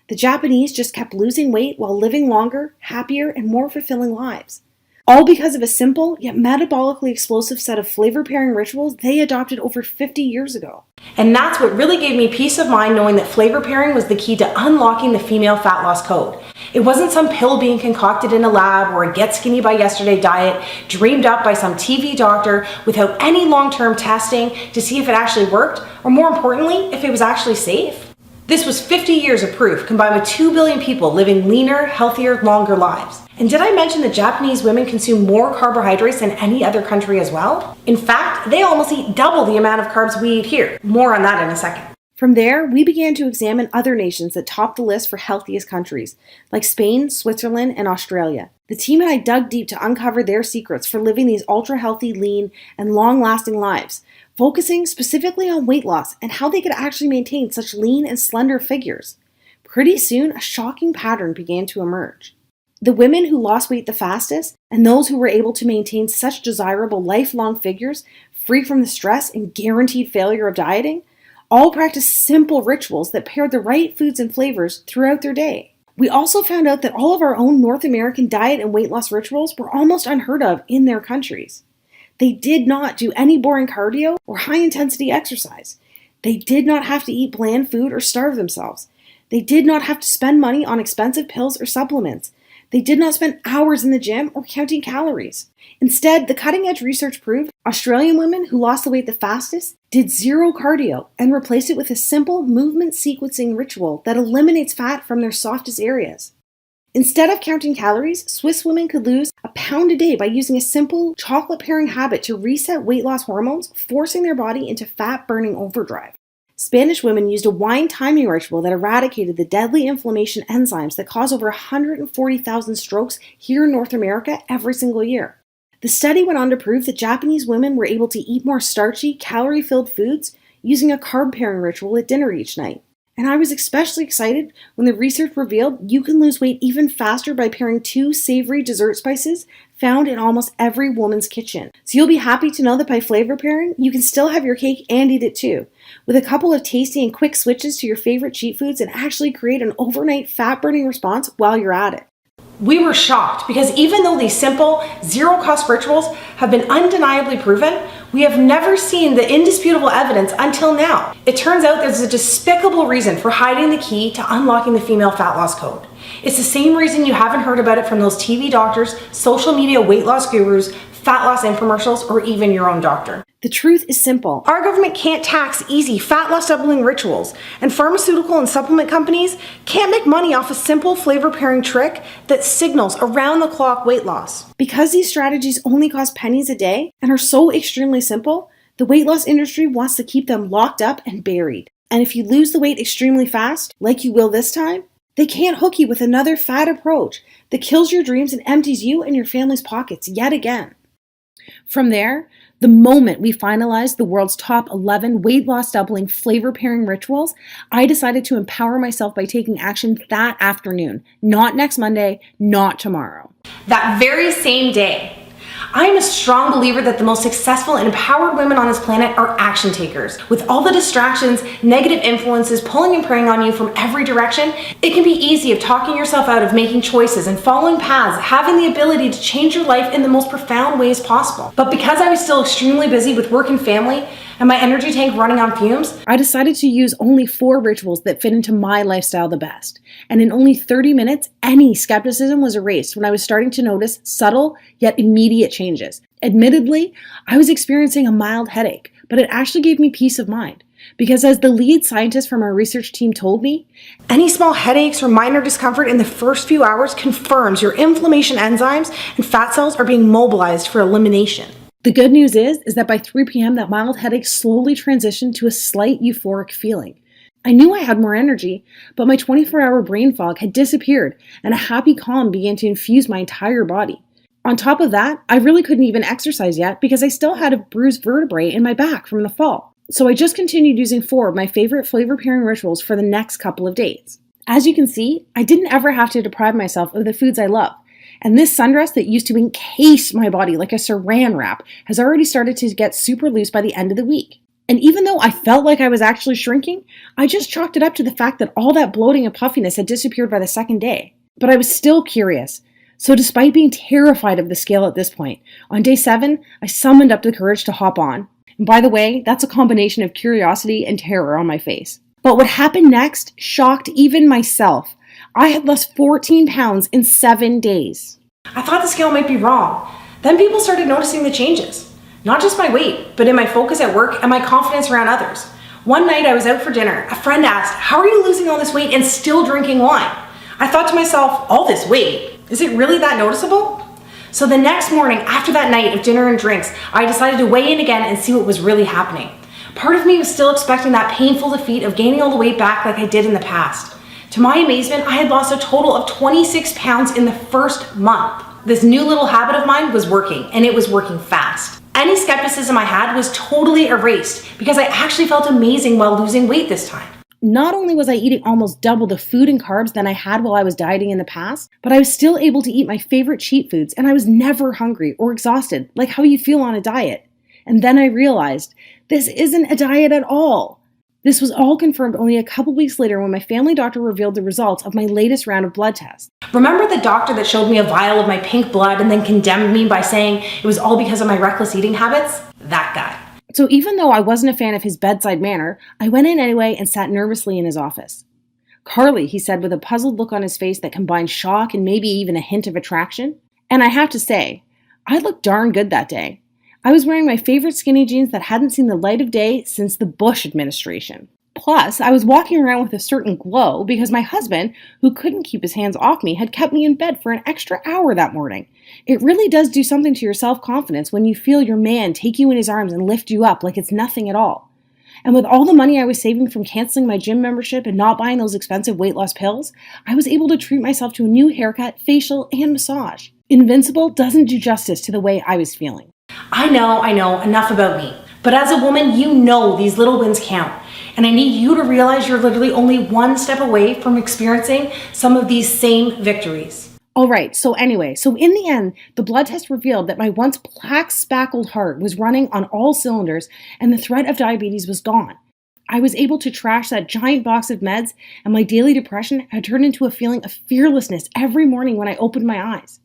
the Japanese just kept losing weight while living longer, happier, and more fulfilling lives. All because of a simple, yet metabolically explosive set of flavor pairing rituals they adopted over 50 years ago. And that's what really gave me peace of mind, knowing that flavor pairing was the key to unlocking the female fat loss code. It wasn't some pill being concocted in a lab or a get skinny by yesterday diet dreamed up by some TV doctor without any long-term testing to see if it actually worked, or more importantly, if it was actually safe. This was 50 years of proof combined with 2 billion people living leaner, healthier, longer lives. And did I mention that Japanese women consume more carbohydrates than any other country as well? In fact, they almost eat double the amount of carbs we eat here. More on that in a second. From there, we began to examine other nations that topped the list for healthiest countries, like Spain, Switzerland, and Australia. The team and I dug deep to uncover their secrets for living these ultra-healthy, lean, and long-lasting lives, focusing specifically on weight loss and how they could actually maintain such lean and slender figures. Pretty soon, a shocking pattern began to emerge. The women who lost weight the fastest, and those who were able to maintain such desirable lifelong figures, free from the stress and guaranteed failure of dieting, all practiced simple rituals that paired the right foods and flavors throughout their day. We also found out that all of our own North American diet and weight loss rituals were almost unheard of in their countries. They did not do any boring cardio or high-intensity exercise. They did not have to eat bland food or starve themselves. They did not have to spend money on expensive pills or supplements. They did not spend hours in the gym or counting calories. Instead, the cutting-edge research proved Australian women who lost the weight the fastest did zero cardio and replaced it with a simple movement sequencing ritual that eliminates fat from their softest areas. Instead of counting calories, Swiss women could lose a pound a day by using a simple chocolate pairing habit to reset weight loss hormones, forcing their body into fat-burning overdrive. Spanish women used a wine timing ritual that eradicated the deadly inflammation enzymes that cause over 140,000 strokes here in North America every single year. The study went on to prove that Japanese women were able to eat more starchy, calorie-filled foods using a carb pairing ritual at dinner each night. And I was especially excited when the research revealed you can lose weight even faster by pairing 2 savory dessert spices found in almost every woman's kitchen. So you'll be happy to know that by flavor pairing, you can still have your cake and eat it too, with a couple of tasty and quick switches to your favorite cheat foods and actually create an overnight fat-burning response while you're at it. We were shocked because even though these simple, zero-cost rituals have been undeniably proven, we have never seen the indisputable evidence until now. It turns out there's a despicable reason for hiding the key to unlocking the female fat loss code. It's the same reason you haven't heard about it from those TV doctors, social media weight loss gurus, fat loss infomercials, or even your own doctor. The truth is simple. Our government can't tax easy fat loss doubling rituals, and pharmaceutical and supplement companies can't make money off a simple flavor pairing trick that signals around-the-clock weight loss. Because these strategies only cost pennies a day and are so extremely simple, the weight loss industry wants to keep them locked up and buried. And if you lose the weight extremely fast, like you will this time, they can't hook you with another fad approach that kills your dreams and empties you and your family's pockets yet again. From there, the moment we finalized the world's top 11 weight loss doubling flavor pairing rituals, I decided to empower myself by taking action that afternoon, not next Monday, not tomorrow. That very same day. I am a strong believer that the most successful and empowered women on this planet are action takers. With all the distractions, negative influences pulling and preying on you from every direction, it can be easy of talking yourself out of making choices and following paths, having the ability to change your life in the most profound ways possible. But because I was still extremely busy with work and family, and my energy tank running on fumes, I decided to use only 4 rituals that fit into my lifestyle the best. And in only 30 minutes, any skepticism was erased when I was starting to notice subtle yet immediate changes. Admittedly, I was experiencing a mild headache, but it actually gave me peace of mind. Because as the lead scientist from our research team told me, any small headaches or minor discomfort in the first few hours confirms your inflammation enzymes and fat cells are being mobilized for elimination. The good news is that by 3 p.m., that mild headache slowly transitioned to a slight euphoric feeling. I knew I had more energy, but my 24-hour brain fog had disappeared, and a happy calm began to infuse my entire body. On top of that, I really couldn't even exercise yet because I still had a bruised vertebrae in my back from the fall. So I just continued using 4 of my favorite flavor pairing rituals for the next couple of days. As you can see, I didn't ever have to deprive myself of the foods I love. And this sundress that used to encase my body like a saran wrap has already started to get super loose by the end of the week. And even though I felt like I was actually shrinking, I just chalked it up to the fact that all that bloating and puffiness had disappeared by the second day. But I was still curious. So despite being terrified of the scale at this point, on day 7, I summoned up the courage to hop on. And by the way, that's a combination of curiosity and terror on my face. But what happened next shocked even myself. I had lost 14 pounds in 7 days. I thought the scale might be wrong. Then people started noticing the changes. Not just my weight, but in my focus at work and my confidence around others. One night I was out for dinner. A friend asked, "How are you losing all this weight and still drinking wine?" I thought to myself, all this weight? Is it really that noticeable? So the next morning, after that night of dinner and drinks, I decided to weigh in again and see what was really happening. Part of me was still expecting that painful defeat of gaining all the weight back like I did in the past. To my amazement, I had lost a total of 26 pounds in the first month. This new little habit of mine was working, and it was working fast. Any skepticism I had was totally erased because I actually felt amazing while losing weight this time. Not only was I eating almost double the food and carbs than I had while I was dieting in the past, but I was still able to eat my favorite cheat foods, and I was never hungry or exhausted, like how you feel on a diet. And then I realized, this isn't a diet at all. This was all confirmed only a couple weeks later when my family doctor revealed the results of my latest round of blood tests. Remember the doctor that showed me a vial of my pink blood and then condemned me by saying it was all because of my reckless eating habits? That guy. So even though I wasn't a fan of his bedside manner, I went in anyway and sat nervously in his office. "Carly," he said with a puzzled look on his face that combined shock and maybe even a hint of attraction. And I have to say, I looked darn good that day. I was wearing my favorite skinny jeans that hadn't seen the light of day since the Bush administration. Plus, I was walking around with a certain glow because my husband, who couldn't keep his hands off me, had kept me in bed for an extra hour that morning. It really does do something to your self-confidence when you feel your man take you in his arms and lift you up like it's nothing at all. And with all the money I was saving from canceling my gym membership and not buying those expensive weight loss pills, I was able to treat myself to a new haircut, facial, and massage. Invincible doesn't do justice to the way I was feeling. I know, enough about me. But as a woman, you know these little wins count. And I need you to realize you're literally only one step away from experiencing some of these same victories. Alright, so in the end, the blood test revealed that my once plaque-spackled heart was running on all cylinders and the threat of diabetes was gone. I was able to trash that giant box of meds, and my daily depression had turned into a feeling of fearlessness every morning when I opened my eyes.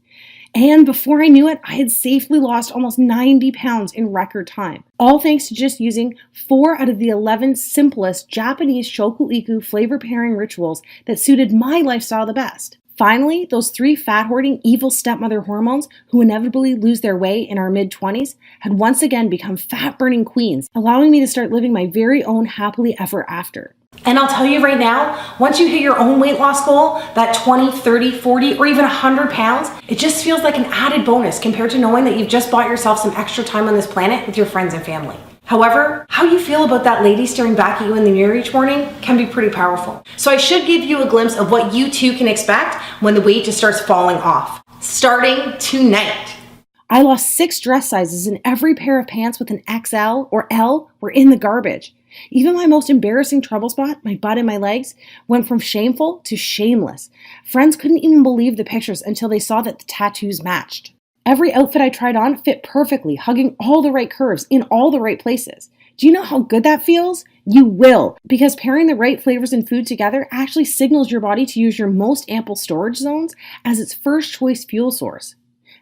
And before I knew it, I had safely lost almost 90 pounds in record time. All thanks to just using 4 out of the 11 simplest Japanese shoku-iku flavor pairing rituals that suited my lifestyle the best. Finally, those 3 fat-hoarding evil stepmother hormones who inevitably lose their way in our mid-20s had once again become fat-burning queens, allowing me to start living my very own happily ever after. And I'll tell you right now, once you hit your own weight loss goal, that 20, 30, 40, or even 100 pounds, it just feels like an added bonus compared to knowing that you've just bought yourself some extra time on this planet with your friends and family. However, how you feel about that lady staring back at you in the mirror each morning can be pretty powerful. So I should give you a glimpse of what you too can expect when the weight just starts falling off. Starting tonight. I lost 6 dress sizes and every pair of pants with an XL or L were in the garbage. Even my most embarrassing trouble spot, my butt and my legs, went from shameful to shameless. Friends couldn't even believe the pictures until they saw that the tattoos matched. Every outfit I tried on fit perfectly, hugging all the right curves in all the right places. Do you know how good that feels? You will, because pairing the right flavors and food together actually signals your body to use your most ample storage zones as its first choice fuel source.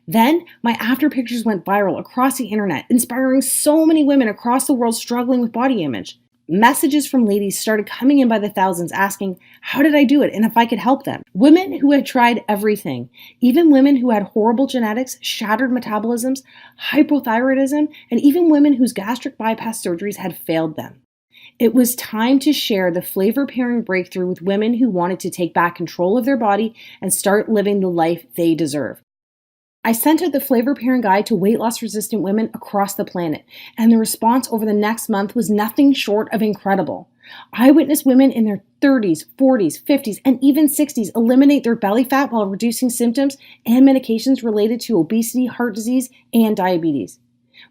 Then, my after pictures went viral across the internet, inspiring so many women across the world struggling with body image. Messages from ladies started coming in by the thousands asking, how did I do it and if I could help them? Women who had tried everything, even women who had horrible genetics, shattered metabolisms, hypothyroidism, and even women whose gastric bypass surgeries had failed them. It was time to share the flavor pairing breakthrough with women who wanted to take back control of their body and start living the life they deserve. I sent out the flavor pairing guide to weight loss resistant women across the planet, and the response over the next month was nothing short of incredible. I witnessed women in their 30s, 40s, 50s, and even 60s eliminate their belly fat while reducing symptoms and medications related to obesity, heart disease, and diabetes.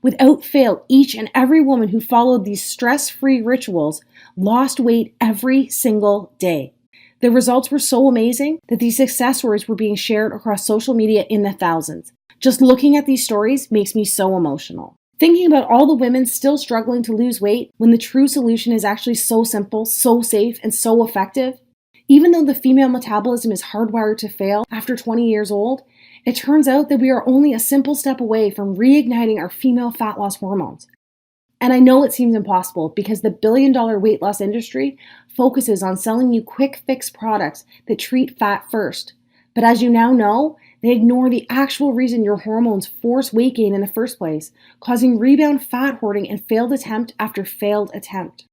Without fail, each and every woman who followed these stress-free rituals lost weight every single day. The results were so amazing that these success stories were being shared across social media in the thousands. Just looking at these stories makes me so emotional. Thinking about all the women still struggling to lose weight when the true solution is actually so simple, so safe, and so effective. Even though the female metabolism is hardwired to fail after 20 years old, it turns out that we are only a simple step away from reigniting our female fat loss hormones. And I know it seems impossible because the billion-dollar weight loss industry focuses on selling you quick fix products that treat fat first. But as you now know, they ignore the actual reason your hormones force weight gain in the first place, causing rebound fat hoarding and failed attempt after failed attempt.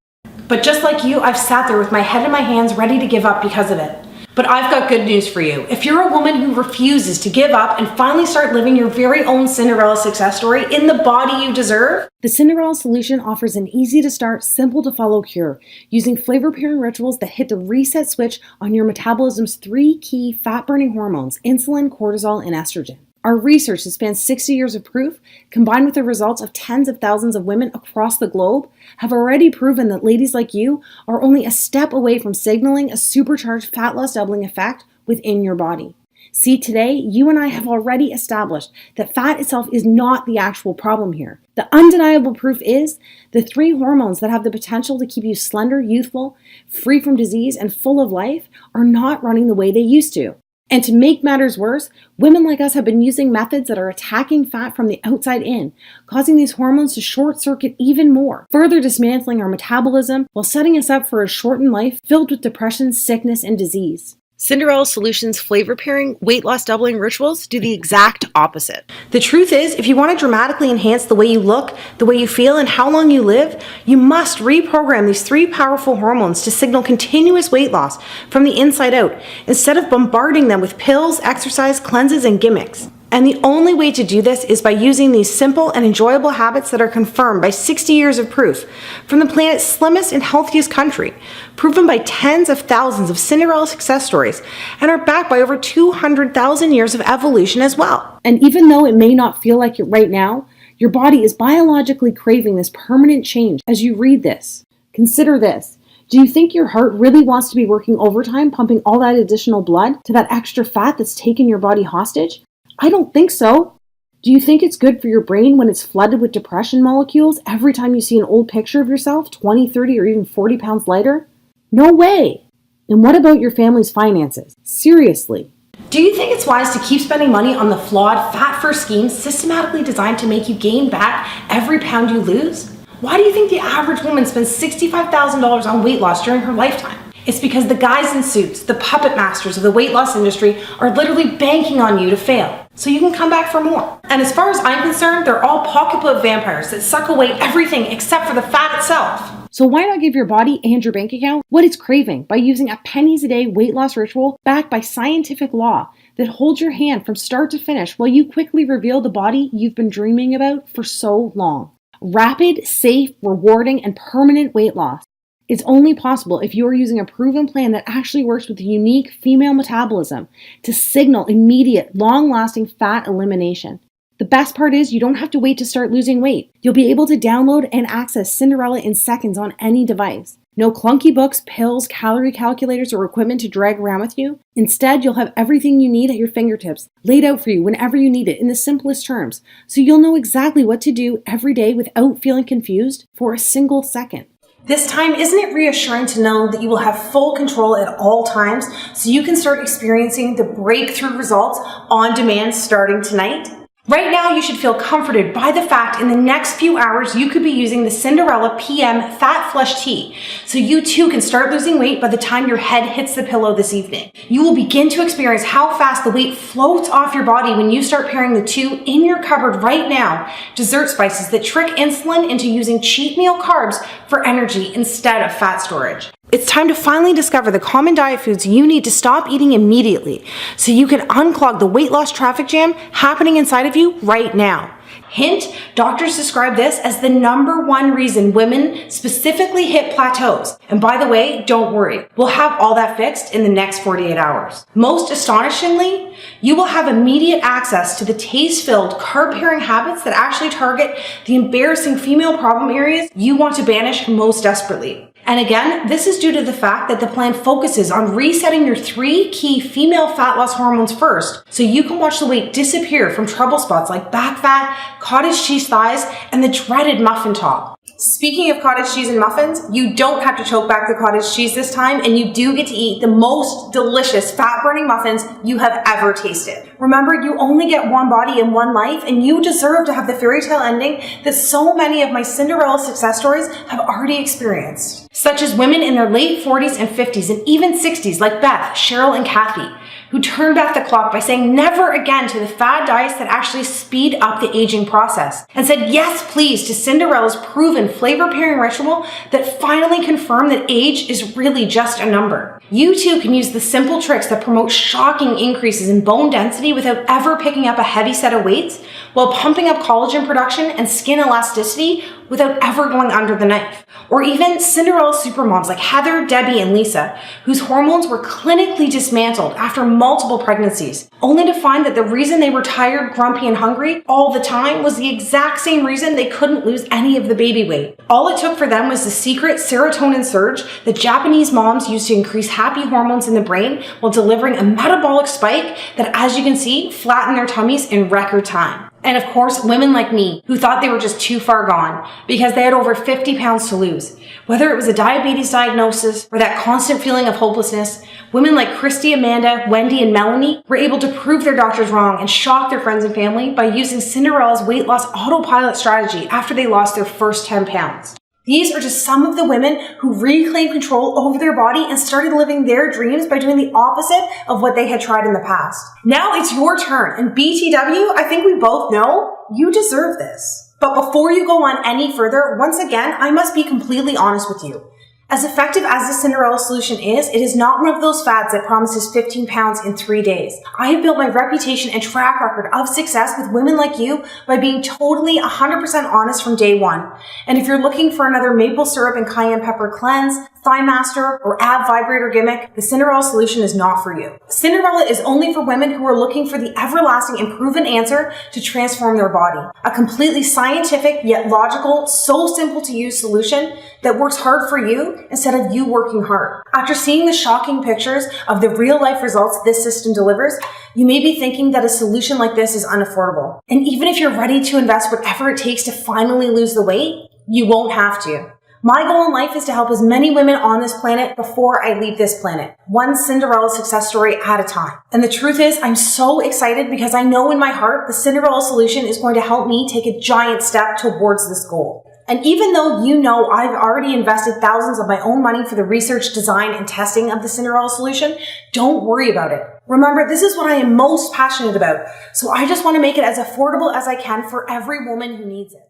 But just like you, I've sat there with my head in my hands ready to give up because of it. But I've got good news for you. If you're a woman who refuses to give up and finally start living your very own Cinderella success story in the body you deserve, the Cinderella solution offers an easy-to-start, simple-to-follow cure using flavor-pairing rituals that hit the reset switch on your metabolism's 3 key fat-burning hormones, insulin, cortisol, and estrogen. Our research that spans 60 years of proof, combined with the results of tens of thousands of women across the globe, have already proven that ladies like you are only a step away from signaling a supercharged fat loss doubling effect within your body. See, today, you and I have already established that fat itself is not the actual problem here. The undeniable proof is the 3 hormones that have the potential to keep you slender, youthful, free from disease, and full of life are not running the way they used to. And to make matters worse, women like us have been using methods that are attacking fat from the outside in, causing these hormones to short circuit even more, further dismantling our metabolism while setting us up for a shortened life filled with depression, sickness, and disease. Cinderella Solutions flavor pairing, weight loss doubling rituals do the exact opposite. the truth is, if you want to dramatically enhance the way you look, the way you feel, and how long you live, you must reprogram these 3 powerful hormones to signal continuous weight loss from the inside out, instead of bombarding them with pills, exercise, cleanses, and gimmicks. And the only way to do this is by using these simple and enjoyable habits that are confirmed by 60 years of proof from the planet's slimmest and healthiest country, proven by tens of thousands of Cinderella success stories, and are backed by over 200,000 years of evolution as well. And even though it may not feel like it right now, your body is biologically craving this permanent change as you read this. Consider this. Do you think your heart really wants to be working overtime, pumping all that additional blood to that extra fat that's taken your body hostage? I don't think so. Do you think it's good for your brain when it's flooded with depression molecules every time you see an old picture of yourself 20, 30, or even 40 pounds lighter? No way. And what about your family's finances? Seriously. Do you think it's wise to keep spending money on the flawed, fat-first schemes systematically designed to make you gain back every pound you lose? Why do you think the average woman spends $65,000 on weight loss during her lifetime? It's because the guys in suits, the puppet masters of the weight loss industry, are literally banking on you to fail, so you can come back for more. And as far as I'm concerned, they're all pocketbook vampires that suck away everything except for the fat itself. So why not give your body and your bank account what it's craving by using a pennies a day weight loss ritual backed by scientific law that holds your hand from start to finish while you quickly reveal the body you've been dreaming about for so long. Rapid, safe, rewarding, and permanent weight loss is only possible if you are using a proven plan that actually works with the unique female metabolism to signal immediate, long-lasting fat elimination. The best part is you don't have to wait to start losing weight. You'll be able to download and access Cinderella in seconds on any device. No clunky books, pills, calorie calculators, or equipment to drag around with you. Instead, you'll have everything you need at your fingertips, laid out for you whenever you need it in the simplest terms, so you'll know exactly what to do every day without feeling confused for a single second. This time, isn't it reassuring to know that you will have full control at all times so you can start experiencing the breakthrough results on demand starting tonight? Right now, you should feel comforted by the fact in the next few hours you could be using the Cinderella PM Fat Flush Tea, so you too can start losing weight by the time your head hits the pillow this evening. You will begin to experience how fast the weight floats off your body when you start pairing the 2 in your cupboard right now, dessert spices that trick insulin into using cheat meal carbs for energy instead of fat storage. It's time to finally discover the common diet foods you need to stop eating immediately so you can unclog the weight loss traffic jam happening inside of you right now. Hint, doctors describe this as the #1 reason women specifically hit plateaus. And by the way, don't worry, we'll have all that fixed in the next 48 hours. Most astonishingly, you will have immediate access to the taste-filled, carb-pairing habits that actually target the embarrassing female problem areas you want to banish most desperately. And again, this is due to the fact that the plan focuses on resetting your 3 key female fat loss hormones first, so you can watch the weight disappear from trouble spots like back fat, cottage cheese thighs, and the dreaded muffin top. Speaking of cottage cheese and muffins, you don't have to choke back the cottage cheese this time, and you do get to eat the most delicious fat-burning muffins you have ever tasted. Remember, you only get one body and one life, and you deserve to have the fairy tale ending that so many of my Cinderella success stories have already experienced, such as women in their late 40s and 50s and even 60s like Beth, Cheryl, and Kathy. who turned back the clock by saying never again to the fad diets that actually speed up the aging process, and said yes please to Cinderella's proven flavor pairing ritual that finally confirmed that age is really just a number. You too can use the simple tricks that promote shocking increases in bone density without ever picking up a heavy set of weights, while pumping up collagen production and skin elasticity without ever going under the knife. Or even Cinderella supermoms like Heather, Debbie, and Lisa, whose hormones were clinically dismantled after multiple pregnancies, only to find that the reason they were tired, grumpy, and hungry all the time was the exact same reason they couldn't lose any of the baby weight. All it took for them was the secret serotonin surge that Japanese moms use to increase happy hormones in the brain while delivering a metabolic spike that, as you can see, flattened their tummies in record time. And of course, women like me who thought they were just too far gone because they had over 50 pounds to lose. Whether it was a diabetes diagnosis or that constant feeling of hopelessness, women like Christy, Amanda, Wendy, and Melanie were able to prove their doctors wrong and shock their friends and family by using Cinderella's weight loss autopilot strategy after they lost their first 10 pounds. These are just some of the women who reclaimed control over their body and started living their dreams by doing the opposite of what they had tried in the past. Now it's your turn, and BTW, I think we both know you deserve this. But before you go on any further, once again, I must be completely honest with you. As effective as the Cinderella solution is, it is not one of those fads that promises 15 pounds in 3 days. I have built my reputation and track record of success with women like you by being totally 100% honest from day one. And if you're looking for another maple syrup and cayenne pepper cleanse, thigh master, or ab vibrator gimmick, the Cinderella solution is not for you. Cinderella is only for women who are looking for the everlasting and proven answer to transform their body. A completely scientific yet logical, so simple to use solution that works hard for you instead of you working hard. After seeing the shocking pictures of the real life results this system delivers, you may be thinking that a solution like this is unaffordable. And even if you're ready to invest whatever it takes to finally lose the weight, you won't have to. My goal in life is to help as many women on this planet before I leave this planet, one Cinderella success story at a time. And the truth is, I'm so excited because I know in my heart the Cinderella solution is going to help me take a giant step towards this goal. And even though you know I've already invested thousands of my own money for the research, design, and testing of the Cinderella solution, don't worry about it. Remember, this is what I am most passionate about, so I just want to make it as affordable as I can for every woman who needs it.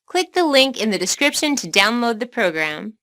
Click the link in the description to download the program.